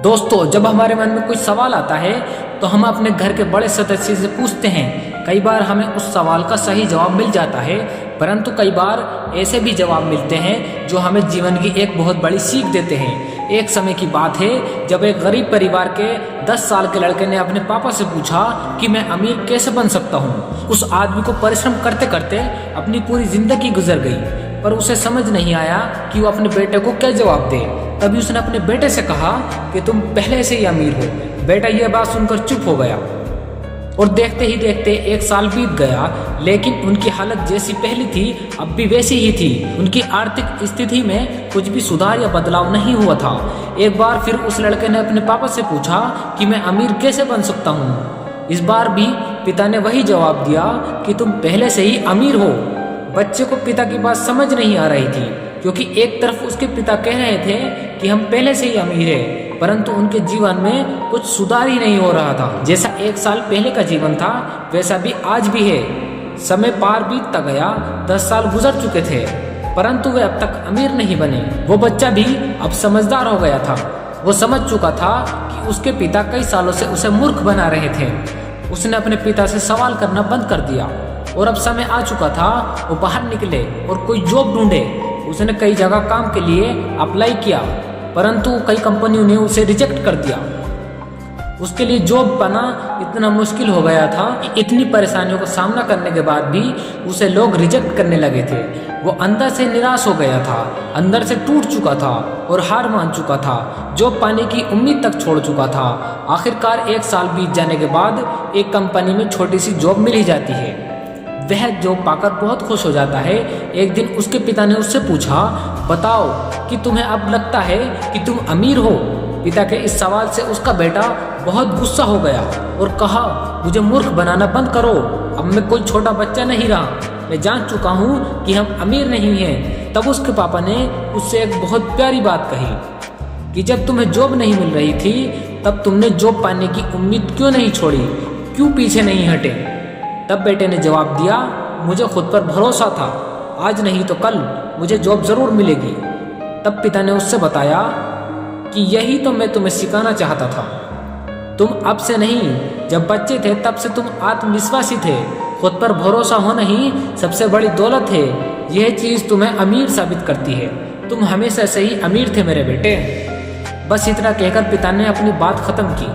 दोस्तों, जब हमारे मन में कोई सवाल आता है तो हम अपने घर के बड़े सदस्य से पूछते हैं। कई बार हमें उस सवाल का सही जवाब मिल जाता है, परंतु कई बार ऐसे भी जवाब मिलते हैं जो हमें जीवन की एक बहुत बड़ी सीख देते हैं। एक समय की बात है जब एक गरीब परिवार के 10 साल के लड़के ने अपने पापा से पूछा कि मैं अमीर कैसे बन सकता हूँ। उस आदमी को परिश्रम करते करते अपनी पूरी जिंदगी गुजर गई, पर उसे समझ नहीं आया कि वो अपने बेटे को क्या जवाब दे। तभी उसने अपने बेटे से कहा कि तुम पहले से ही अमीर हो। बेटा यह बात सुनकर चुप हो गया और देखते ही देखते 1 साल बीत गया, लेकिन उनकी हालत जैसी पहली थी अब भी वैसी ही थी। उनकी आर्थिक स्थिति में कुछ भी सुधार या बदलाव नहीं हुआ था। एक बार फिर उस लड़के ने अपने पापा से पूछा कि मैं अमीर कैसे बन सकता हूँ। इस बार भी पिता ने वही जवाब दिया कि तुम पहले से ही अमीर हो। बच्चे को पिता की बात समझ नहीं आ रही थी, क्योंकि एक तरफ उसके पिता कह रहे थे कि हम पहले से ही अमीर हैं, परंतु उनके जीवन में कुछ सुधार ही नहीं हो रहा था। जैसा 1 साल पहले का जीवन था वैसा भी आज भी है। समय पार बीतता गया, 10 साल गुजर चुके थे, परंतु वे अब तक अमीर नहीं बने। वो बच्चा भी अब समझदार हो गया था। वो समझ चुका था कि उसके पिता कई सालों से उसे मूर्ख बना रहे थे। उसने अपने पिता से सवाल करना बंद कर दिया और अब समय आ चुका था वो बाहर निकले और कोई जॉब ढूंढे। उसने कई जगह काम के लिए अप्लाई किया, परंतु कई कंपनियों ने उसे रिजेक्ट कर दिया। उसके लिए जॉब पाना इतना मुश्किल हो गया था कि इतनी परेशानियों का सामना करने के बाद भी उसे लोग रिजेक्ट करने लगे थे। वो अंदर से निराश हो गया था, अंदर से टूट चुका था और हार मान चुका था। जॉब पाने की उम्मीद तक छोड़ चुका था। आखिरकार 1 साल बीत जाने के बाद एक कंपनी में छोटी सी जॉब मिल ही जाती है। वह जॉब पाकर बहुत खुश हो जाता है। एक दिन उसके पिता ने उससे पूछा, बताओ कि तुम्हें अब लगता है कि तुम अमीर हो। पिता के इस सवाल से उसका बेटा बहुत गुस्सा हो गया और कहा, मुझे मूर्ख बनाना बंद करो। अब मैं कोई छोटा बच्चा नहीं रहा, मैं जान चुका हूँ कि हम अमीर नहीं हैं। तब उसके पापा ने उससे एक बहुत प्यारी बात कही कि जब तुम्हें जॉब नहीं मिल रही थी तब तुमने जॉब पाने की उम्मीद क्यों नहीं छोड़ी, क्यों पीछे नहीं हटे। तब बेटे ने जवाब दिया, मुझे खुद पर भरोसा था, आज नहीं तो कल मुझे जॉब जरूर मिलेगी। तब पिता ने उससे बताया कि यही तो मैं तुम्हें सिखाना चाहता था। तुम अब से नहीं, जब बच्चे थे तब से तुम आत्मविश्वासी थे। खुद पर भरोसा होना ही सबसे बड़ी दौलत है। यह चीज तुम्हें अमीर साबित करती है। तुम हमेशा से ही अमीर थे मेरे बेटे। बस इतना कहकर पिता ने अपनी बात खत्म की।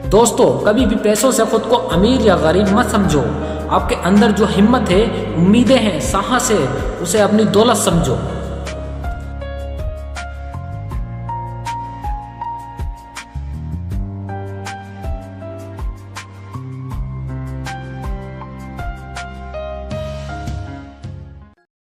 दोस्तों, कभी भी पैसों से खुद को अमीर या गरीब मत समझो। आपके अंदर जो हिम्मत है, उम्मीदें हैं, साहस है, उसे अपनी दौलत समझो।